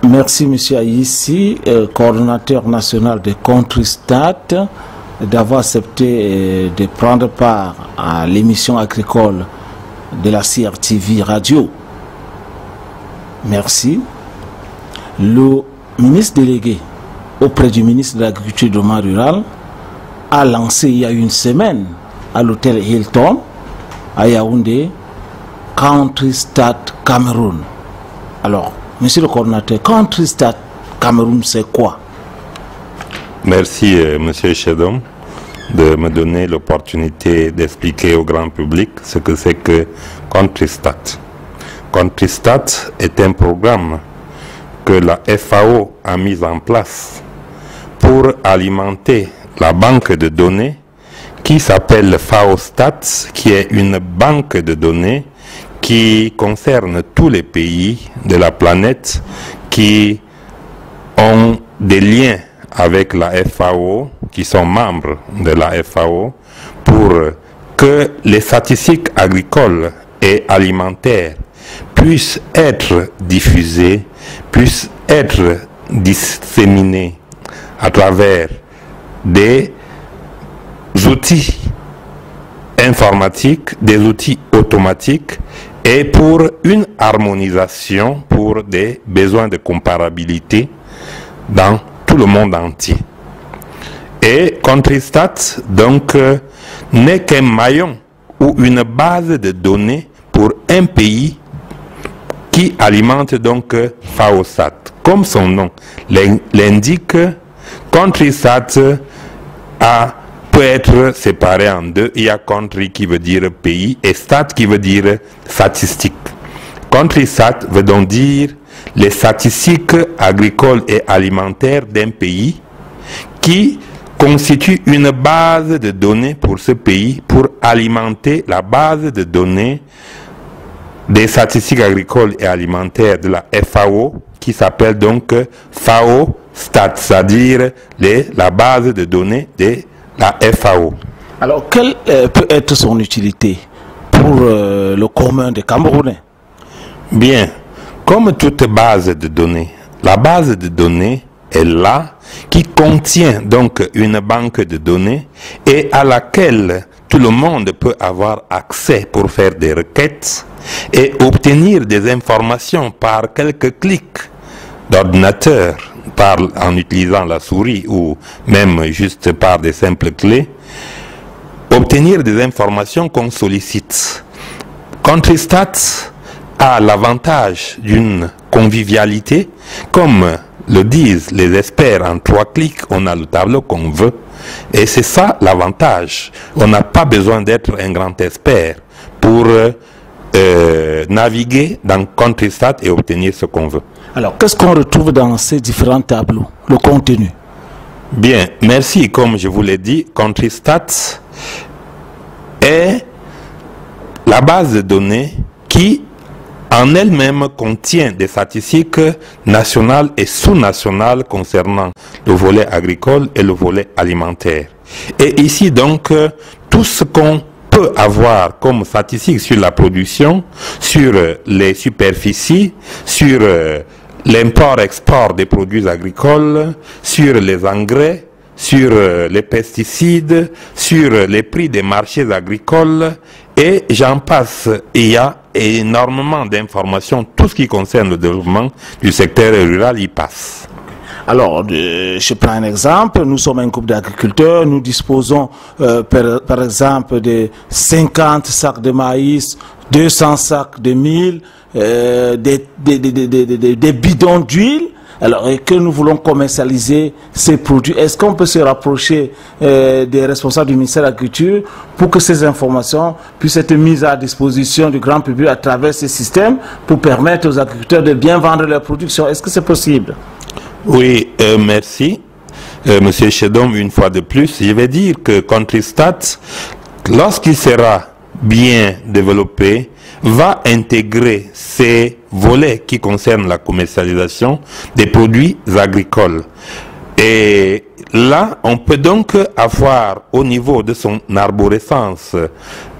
Merci M. Aïssi, coordonnateur national de Contristat, d'avoir accepté de prendre part à l'émission agricole de la CRTV Radio. Merci. Le ministre délégué auprès du ministre de l'Agriculture et du Développement rural a lancé il y a une semaine à l'hôtel Hilton à Yaoundé Contristat Cameroun. Alors, monsieur le coordonnateur, Contristat Cameroun, c'est quoi? Merci, monsieur Chedom, de me donner l'opportunité d'expliquer au grand public ce que c'est que Contristat. Contristat est un programme que la FAO a mis en place pour alimenter la banque de données qui s'appelle FAOStat, qui est une banque de données qui concerne tous les pays de la planète qui ont des liens avec la FAO, qui sont membres de la FAO, pour que les statistiques agricoles et alimentaires puissent être diffusées, puissent être disséminées à travers des outils informatiques, des outils automatiques, et pour une harmonisation, pour des besoins de comparabilité dans tout le monde entier. Et Contristat, donc, n'est qu'un maillon ou une base de données pour un pays qui alimente donc FAOStat. Comme son nom l'indique, Contristat peut être séparé en deux. Il y a country qui veut dire pays et stat qui veut dire statistique. Contristat veut donc dire les statistiques agricoles et alimentaires d'un pays qui constitue une base de données pour ce pays pour alimenter la base de données des statistiques agricoles et alimentaires de la FAO qui s'appelle donc FAOStat, c'est-à-dire la base de données de la FAO. Alors, quelle peut être son utilité pour le commun des Camerounais? Bien, comme toute base de données, la base de données est là, qui contient donc une banque de données et à laquelle tout le monde peut avoir accès pour faire des requêtes et obtenir des informations par quelques clics d'ordinateur, en utilisant la souris ou même juste par des simples clés, obtenir des informations qu'on sollicite. Contristat a l'avantage d'une convivialité, comme le disent les experts, en 3 clics, on a le tableau qu'on veut. Et c'est ça l'avantage. On n'a pas besoin d'être un grand expert pour naviguer dans Contristat et obtenir ce qu'on veut. Alors, qu'est-ce qu'on retrouve dans ces différents tableaux, le contenu? Bien, merci. Comme je vous l'ai dit, Contristat est la base de données qui, en elle-même, contient des statistiques nationales et sous-nationales concernant le volet agricole et le volet alimentaire. Et ici, donc, tout ce qu'on peut avoir comme statistiques sur la production, sur les superficies, sur l'import-export des produits agricoles, sur les engrais, sur les pesticides, sur les prix des marchés agricoles, et j'en passe. Il y a énormément d'informations. Tout ce qui concerne le développement du secteur rural y passe. Alors, je prends un exemple. Nous sommes un groupe d'agriculteurs. Nous disposons, par exemple, de 50 sacs de maïs, 200 sacs de mil, des bidons d'huile. Alors, et que nous voulons commercialiser ces produits, est-ce qu'on peut se rapprocher des responsables du ministère de l'Agriculture pour que ces informations puissent être mises à disposition du grand public à travers ces systèmes pour permettre aux agriculteurs de bien vendre leur production? Est-ce que c'est possible? Oui, merci. Monsieur Chedom, une fois de plus, je vais dire que Contristat, lorsqu'il sera bien développé, va intégrer ces volets qui concernent la commercialisation des produits agricoles. Et là, on peut donc avoir au niveau de son arborescence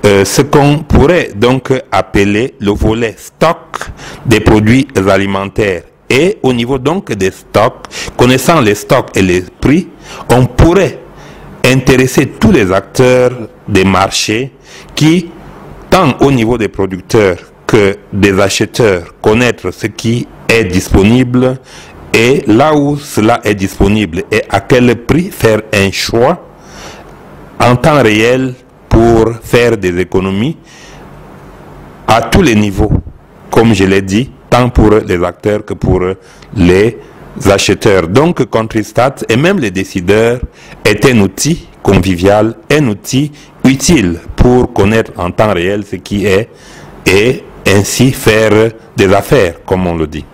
ce qu'on pourrait donc appeler le volet stock des produits alimentaires Et au niveau donc des stocks, connaissant les stocks et les prix, on pourrait intéresser tous les acteurs des marchés qui, tant au niveau des producteurs que des acheteurs, connaître ce qui est disponible et là où cela est disponible et à quel prix faire un choix en temps réel pour faire des économies à tous les niveaux, comme je l'ai dit, tant pour les acteurs que pour les acheteurs. Donc Countrystat et même les décideurs est un outil convivial, un outil utile pour connaître en temps réel ce qui est et ainsi faire des affaires, comme on le dit.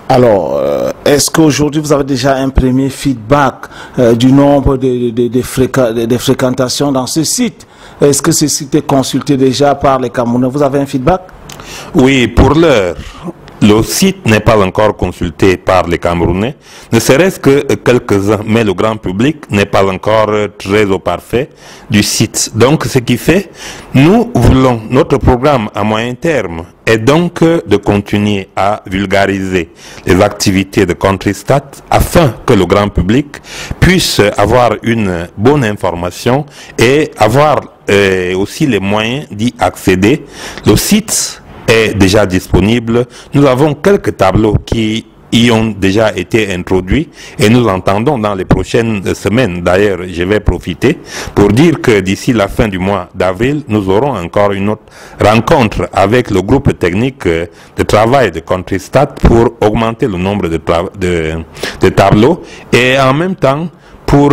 Alors, est-ce qu'aujourd'hui vous avez déjà un premier feedback du nombre de fréquentations dans ce site? Est-ce que ce site est consulté déjà par les Camerounais? Vous avez un feedback? Oui, pour l'heure, le site n'est pas encore consulté par les Camerounais, ne serait-ce que quelques-uns, mais le grand public n'est pas encore très au parfait du site. Donc, ce qui fait, nous voulons, notre programme à moyen terme est donc de continuer à vulgariser les activités de Countrystat afin que le grand public puisse avoir une bonne information et avoir aussi les moyens d'y accéder. Le site est déjà disponible. Nous avons quelques tableaux qui y ont déjà été introduits et nous entendons dans les prochaines semaines. D'ailleurs, je vais profiter pour dire que d'ici la fin du mois d'avril, nous aurons encore une autre rencontre avec le groupe technique de travail de Countrystat pour augmenter le nombre de tableaux et en même temps pour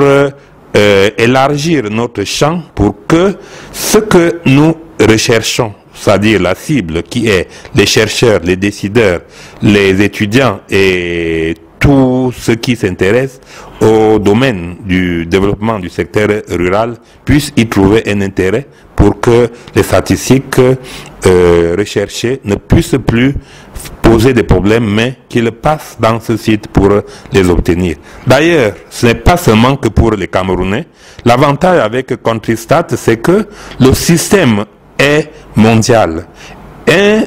élargir notre champ pour que ce que nous recherchons, c'est-à-dire la cible qui est les chercheurs, les décideurs, les étudiants et tous ceux qui s'intéressent au domaine du développement du secteur rural puissent y trouver un intérêt pour que les statistiques recherchées ne puissent plus poser des problèmes, mais qu'ils passent dans ce site pour les obtenir. D'ailleurs, ce n'est pas seulement que pour les Camerounais. L'avantage avec Countrystat, c'est que le système est mondial. Un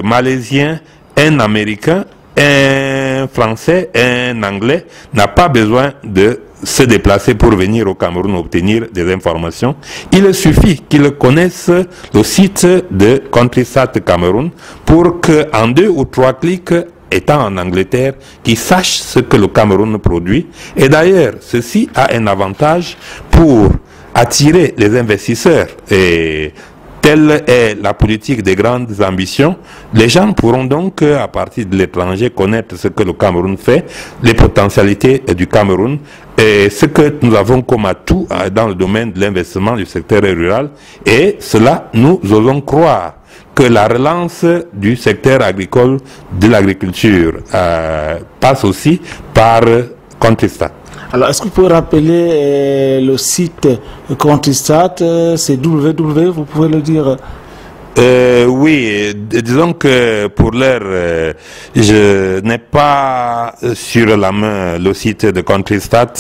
Malaisien, un Américain, un Français, un Anglais n'a pas besoin de se déplacer pour venir au Cameroun obtenir des informations. Il suffit qu'ils connaissent le site de Countrystat Cameroun pour qu'en 2 ou 3 clics, étant en Angleterre, qu'ils sachent ce que le Cameroun produit. Et d'ailleurs, ceci a un avantage pour attirer les investisseurs. Et telle est la politique des grandes ambitions. Les gens pourront donc, à partir de l'étranger, connaître ce que le Cameroun fait, les potentialités du Cameroun, et ce que nous avons comme atout dans le domaine de l'investissement du secteur rural. Et cela, nous osons croire que la relance du secteur agricole, de l'agriculture, passe aussi par Countrystat. Alors, est-ce que vous pouvez rappeler le site Countrystat? C'est www, vous pouvez le dire? Oui, disons que pour l'heure, je n'ai pas sur la main le site de Countrystat,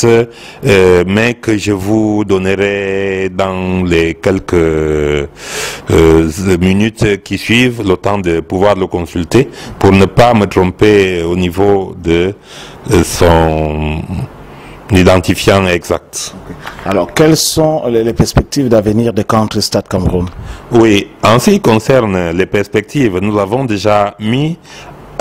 mais que je vous donnerai dans les quelques minutes qui suivent, le temps de pouvoir le consulter, pour ne pas me tromper au niveau de son identifiant exact. Alors, quelles sont les perspectives d'avenir de Countrystat Cameroun? Oui, en ce qui concerne les perspectives, nous avons déjà mis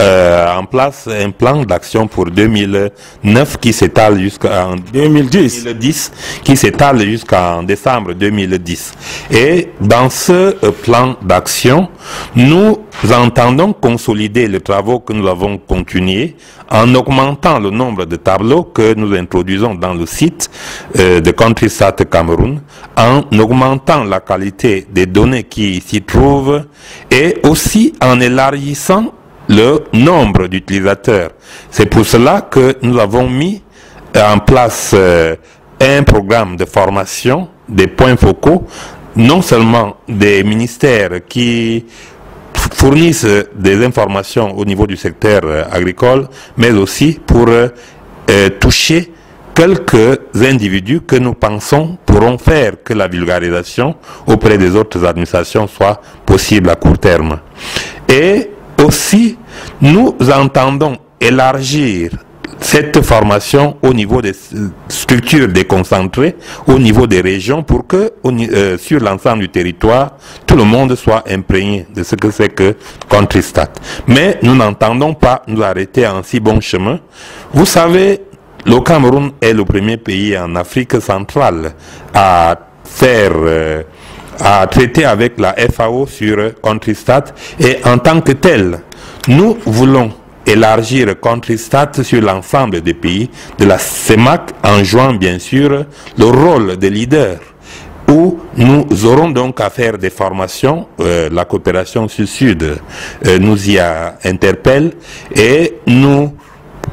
en place un plan d'action pour 2009 qui s'étale jusqu'en 2010, qui s'étale jusqu'en décembre 2010. Et dans ce plan d'action, nous entendons consolider les travaux que nous avons continués en augmentant le nombre de tableaux que nous introduisons dans le site de Countrystat Cameroun, en augmentant la qualité des données qui s'y trouvent et aussi en élargissant le nombre d'utilisateurs. C'est pour cela que nous avons mis en place un programme de formation, des points focaux, non seulement des ministères qui fournissent des informations au niveau du secteur agricole, mais aussi pour toucher quelques individus que nous pensons pourront faire que la vulgarisation auprès des autres administrations soit possible à court terme. Et aussi Nous entendons élargir cette formation au niveau des structures déconcentrées, au niveau des régions, pour que sur l'ensemble du territoire, tout le monde soit imprégné de ce que c'est que Contristat. Mais nous n'entendons pas nous arrêter en si bon chemin. Vous savez, le Cameroun est le premier pays en Afrique centrale à traiter avec la FAO sur Contristat, et en tant que tel, nous voulons élargir Contristat sur l'ensemble des pays de la CEMAC en jouant bien sûr le rôle de leader, où nous aurons donc à faire des formations. La coopération sud-sud nous y interpelle, et nous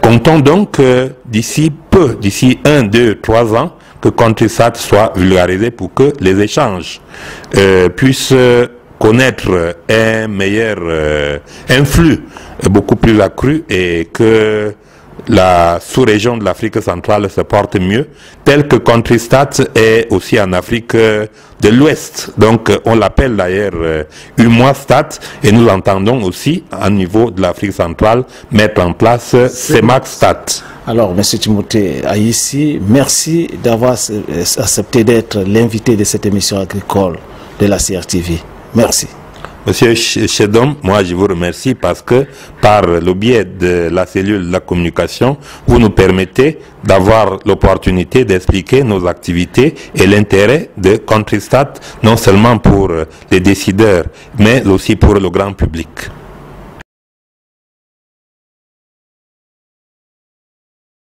comptons donc d'ici peu, d'ici 1, 2, 3 ans, que Contristat soit vulgarisé pour que les échanges puissent connaître un meilleur influx beaucoup plus accru, et que la sous-région de l'Afrique centrale se porte mieux, tel que Contristat est aussi en Afrique de l'Ouest. Donc on l'appelle d'ailleurs UMOISTAT, et nous entendons aussi à niveau de l'Afrique centrale mettre en place CEMAC-STAT. Alors, M. Timothée Aïssi, merci d'avoir accepté d'être l'invité de cette émission agricole de la CRTV. Merci. Monsieur Chedom, moi je vous remercie parce que par le biais de la cellule de la communication, vous nous permettez d'avoir l'opportunité d'expliquer nos activités et l'intérêt de Contristat, non seulement pour les décideurs, mais aussi pour le grand public.